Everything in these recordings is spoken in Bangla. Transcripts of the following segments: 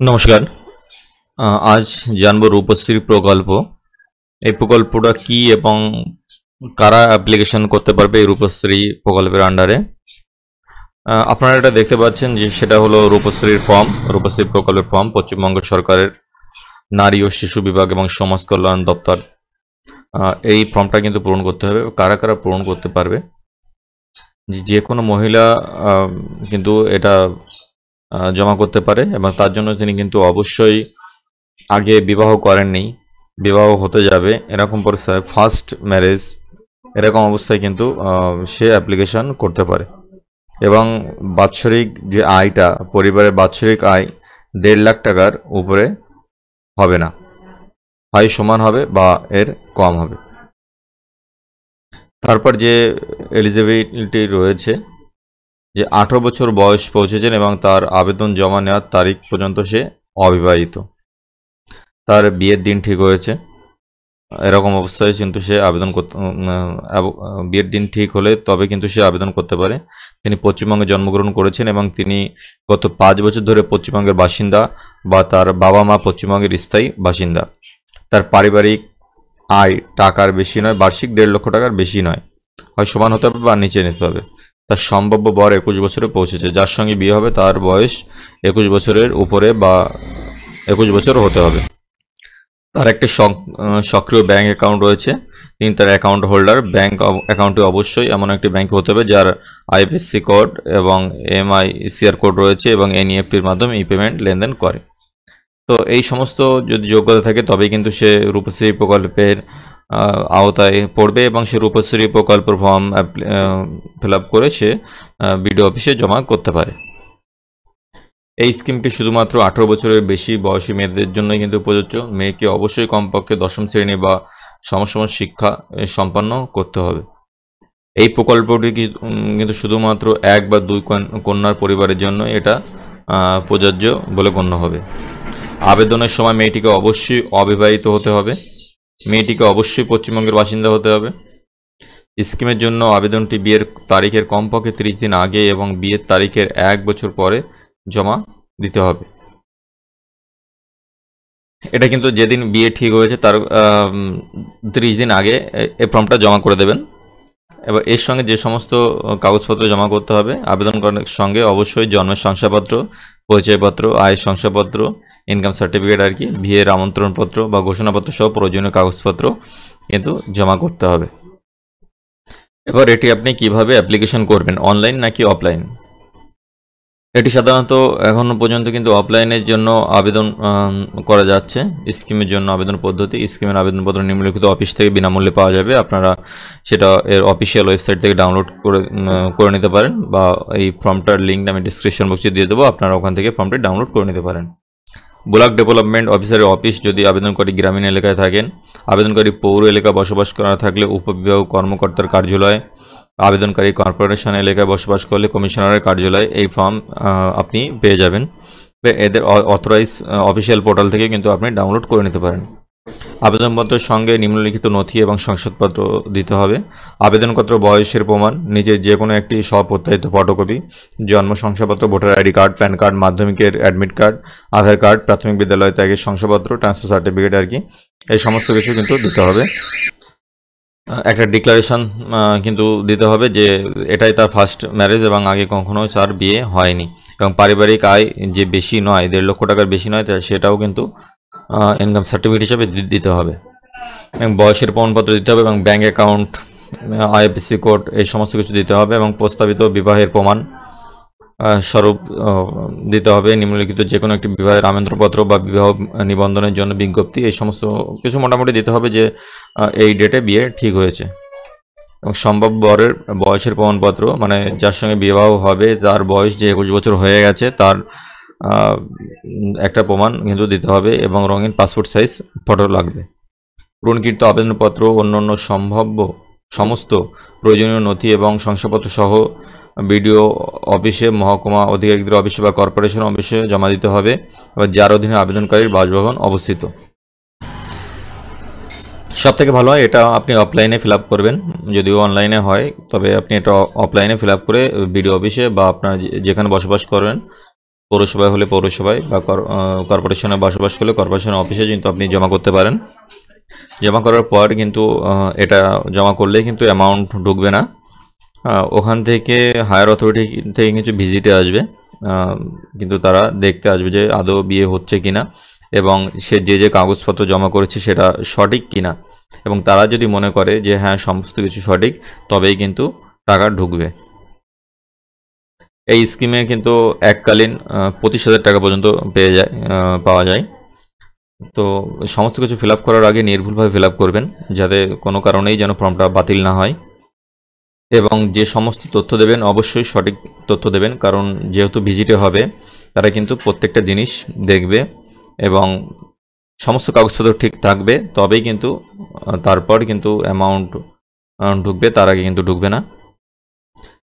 নমস্কার। আজ জানবো রূপশ্রী প্রকল্প। এই প্রকল্পটা কি এবং কারা অ্যাপ্লিকেশন করতে পারবে এই রূপশ্রী প্রকল্পের আন্ডারে। আপনারা এটা দেখতে পাচ্ছেন যে সেটা হলো রূপশ্রীর ফর্ম, রূপশ্রী প্রকল্পের ফর্ম। পশ্চিমবঙ্গ সরকারের নারী ও শিশু বিভাগ এবং সমাজ কল্যাণ দপ্তর এই ফর্মটা কিন্তু পূরণ করতে হবে। কারা কারা পূরণ করতে পারবে? যে কোনো মহিলা কিন্তু এটা জমা করতে পারে এবং তার জন্য তিনি কিন্তু অবশ্যই আগে বিবাহ করেননি, বিবাহ হতে যাবে এরকম পরিস্থিতি, ফার্স্ট ম্যারেজ এরকম অবস্থায় কিন্তু সে অ্যাপ্লিকেশন করতে পারে। এবং বাৎসরিক যে আয়টা, পরিবারের বাৎসরিক আয় 1.5 লাখ টাকার উপরে হবে না, হয় সমান হবে বা এর কম হবে। তারপর যে এলিজিবিলিটি রয়েছে, যে 18 বছর বয়স পৌঁছেছেন এবং তার আবেদন জমা নেওয়ার তারিখ পর্যন্ত সে অবিবাহিত, তার বিয়ের দিন ঠিক হয়েছে, এরকম অবস্থায় কিন্তু সে আবেদন করতে, বিয়ের দিন ঠিক হলে তবে কিন্তু সে আবেদন করতে পারে। তিনি পশ্চিমবঙ্গে জন্মগ্রহণ করেছেন এবং তিনি গত 5 বছর ধরে পশ্চিমবঙ্গের বাসিন্দা বা তার বাবা মা পশ্চিমবঙ্গের স্থায়ী বাসিন্দা। তার পারিবারিক আয় টাকার বেশি নয়, বার্ষিক 1.5 লক্ষ টাকার বেশি নয়, হয় সমান হতে হবে বা নিচে নিতে হবে। তার সম্ভাব্য বর 21 বছরে পৌঁছেছে, যার সঙ্গে বিয়ে হবে তার বয়স 21 বছরের উপরে বা 21 বছর হতে হবে। তার একটি সক্রিয় ব্যাংক অ্যাকাউন্ট রয়েছে, তিনি তার অ্যাকাউন্ট হোল্ডার। ব্যাংক অ্যাকাউন্টটি অবশ্যই এমন একটি ব্যাংক হতে হবে যার আইএফএসসি কোড এবং এমআইসিআর কোড রয়েছে এবং এনইএফটির মাধ্যমে ই পেমেন্ট লেনদেন করে। তো এই সমস্ত যদি যোগ্যতা থাকে তবেই কিন্তু সে রূপশ্রী প্রকল্পের আওতায় পড়বে এবং সে রূপশ্রী প্রকল্পের ফর্ম ফিল আপ করে সে বিডিও অফিসে জমা করতে পারে। এই স্কিমটি শুধুমাত্র 18 বছরের বেশি বয়সী মেয়েদের জন্যই কিন্তু প্রযোজ্য। মেয়েকে অবশ্যই কমপক্ষে 10ম শ্রেণী বা সমসম শিক্ষা সম্পন্ন করতে হবে। এই প্রকল্পটি কিন্তু শুধুমাত্র 1 বা 2 কন্যার পরিবারের জন্য এটা প্রযোজ্য বলে গণ্য হবে। আবেদনের সময় মেয়েটিকে অবশ্যই অবিবাহিত হতে হবে, মেয়েটিকে অবশ্যই পশ্চিমবঙ্গের বাসিন্দা হতে হবে। স্কিমের জন্য আবেদনটি বিয়ের তারিখের কমপক্ষে 30 দিন আগে এবং বিয়ের তারিখের 1 বছর পরে জমা দিতে হবে। এটা কিন্তু যেদিন বিয়ে ঠিক হয়েছে তার 30 দিন আগে এই ফর্মটা জমা করে দেবেন। এবার এর সঙ্গে যে সমস্ত কাগজপত্র জমা করতে হবে, আবেদন করার সঙ্গে অবশ্যই জন্মের শংসাপত্র, পরিচয়পত্র, আয়ের শংসাপত্র, ইনকাম সার্টিফিকেট আর কি, বিয়ের আমন্ত্রণপত্র বা ঘোষণাপত্র সহ প্রয়োজনীয় কাগজপত্র কিন্তু জমা করতে হবে। এবার এটি আপনি কিভাবে অ্যাপ্লিকেশন করবেন, অনলাইন নাকি অফলাইন? এটি সাধারণত এখনও পর্যন্ত কিন্তু অফলাইনের জন্য আবেদন করা যাচ্ছে। স্কিমের জন্য আবেদন পদ্ধতি, স্কিমের আবেদনপত্র নিম্নলিখিত অফিস থেকে বিনামূল্যে পাওয়া যাবে। আপনারা সেটা এর অফিসিয়াল ওয়েবসাইট থেকে ডাউনলোড করে নিতে পারেন বা এই ফর্মটার লিঙ্ক আমি ডিসক্রিপশন বক্সে দিয়ে দেবো, আপনারা ওখান থেকে ফর্মটি ডাউনলোড করে নিতে পারেন। ব্লক ডেভেলপমেন্ট অফিসারের অফিস যদি আবেদনকারী গ্রামীণ এলাকায় থাকেন, আবেদনকারী পৌর এলাকা বসবাস করা থাকলে উপবিভাগ কর্মকর্তার কার্যালয়, আবেদনকারী কর্পোরেশন এলাকায় বসবাস করলে কমিশনারের কার্যালয় এই ফর্ম আপনি পেয়ে যাবেন। এদের অথরাইজ অফিসিয়াল পোর্টাল থেকে কিন্তু আপনি ডাউনলোড করে নিতে পারেন। আবেদনপত্রের সঙ্গে নিম্নলিখিত নথি এবং শংসাপত্র দিতে হবে। আবেদনপত্র বয়সের প্রমাণ, নিজের যে কোনো একটি স্বপ্রত্যায়িত ফটোকপি, জন্ম শংসাপত্র, voter ID card, pan card, মাধ্যমিকের অ্যাডমিট কার্ড, আধার কার্ড, প্রাথমিক বিদ্যালয় ত্যাগের শংসাপত্র, ট্রান্সফার সার্টিফিকেট আর কি, এই সমস্ত কিছু কিন্তু দিতে হবে। একটা ডিক্লারেশন কিন্তু দিতে হবে যে এটাই তার ফার্স্ট ম্যারেজ এবং আগে কখনো তার বিয়ে হয়নি এবং পারিবারিক আয় যে বেশি নয়, 1.5 লক্ষ টাকার বেশি নয়, সেটাও কিন্তু ইনকাম সার্টিফিকেট হিসেবে দিতে হবে এবং বয়সের প্রমাণপত্র দিতে হবে এবং ব্যাঙ্ক অ্যাকাউন্ট, আইএফএসসি কোড এই সমস্ত কিছু দিতে হবে এবং প্রস্তাবিত বিবাহের প্রমাণ স্বরূপ দিতে হবে। নিম্নলিখিত যে কোনো একটি বিবাহের আমন্ত্রণপত্র বা বিবাহ নিবন্ধনের জন্য বিজ্ঞপ্তি, এই সমস্ত কিছু মোটামুটি দিতে হবে যে এই ডেটে বিয়ে ঠিক হয়েছে। এবং সম্ভব বরের বয়সের প্রমাণপত্র, মানে যার সঙ্গে বিবাহ হবে তার বয়স যে 21 বছর হয়ে গেছে তার একটা প্রমাণ কিন্তু দিতে হবে এবং রঙিন পাসপোর্ট সাইজ ফটো লাগবে। পূরণকৃত আবেদনপত্র অন্যান্য সমস্ত প্রয়োজনীয় নথি এবং শংসাপত্র সহ বিডিও অফিসে, মহকুমা অধিকারিকদের অফিসে বা কর্পোরেশন অফিসে জমা দিতে হবে এবং যার অধীনে আবেদনকারীর বাসভবন অবস্থিত। সব থেকে ভালো হয় এটা আপনি অফলাইনে ফিল আপ করবেন, যদিও অনলাইনে হয় তবে আপনি এটা অফলাইনে ফিল আপ করে বিডিও অফিসে বা আপনার যেখানে বসবাস করবেন পৌরসভায় হলে পৌরসভায় বা কর্পোরেশনে বসবাস করলে কর্পোরেশনের অফিসে কিন্তু আপনি জমা করতে পারেন। জমা করার পর কিন্তু এটা জমা করলে কিন্তু অ্যামাউন্ট ঢুকবে না, ওখান থেকে হায়ার অথরিটি থেকে কিছু ভিজিটে আসবে, কিন্তু তারা দেখতে আসবে যে আদৌ বিয়ে হচ্ছে কিনা এবং সে যে কাগজপত্র জমা করেছে সেটা সঠিক কিনা, এবং তারা যদি মনে করে যে হ্যাঁ সমস্ত কিছু সঠিক তবেই কিন্তু টাকা ঢুকবে। এই স্কিমে কিন্তু এককালীন 25,000 টাকা পর্যন্ত পাওয়া যায়। তো সমস্ত কিছু ফিল আপ করার আগে নির্ভুলভাবে ফিল আপ করবেন, যাতে কোনো কারণেই যেন ফর্মটা বাতিল না হয়। এবং যে সমস্ত তথ্য দেবেন অবশ্যই সঠিক তথ্য দেবেন, কারণ যেহেতু ভিজিটে হবে তারা কিন্তু প্রত্যেকটা জিনিস দেখবে এবং সমস্ত কাগজপত্র ঠিক থাকবে তবেই কিন্তু তারপর কিন্তু অ্যামাউন্ট ঢুকবে, তার আগে কিন্তু ঢুকবে না।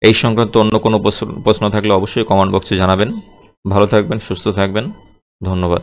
এই সংক্রান্ত অন্য কোনো প্রশ্ন থাকলে অবশ্যই কমেন্ট বক্সে জানাবেন। ভালো থাকবেন, সুস্থ থাকবেন, ধন্যবাদ।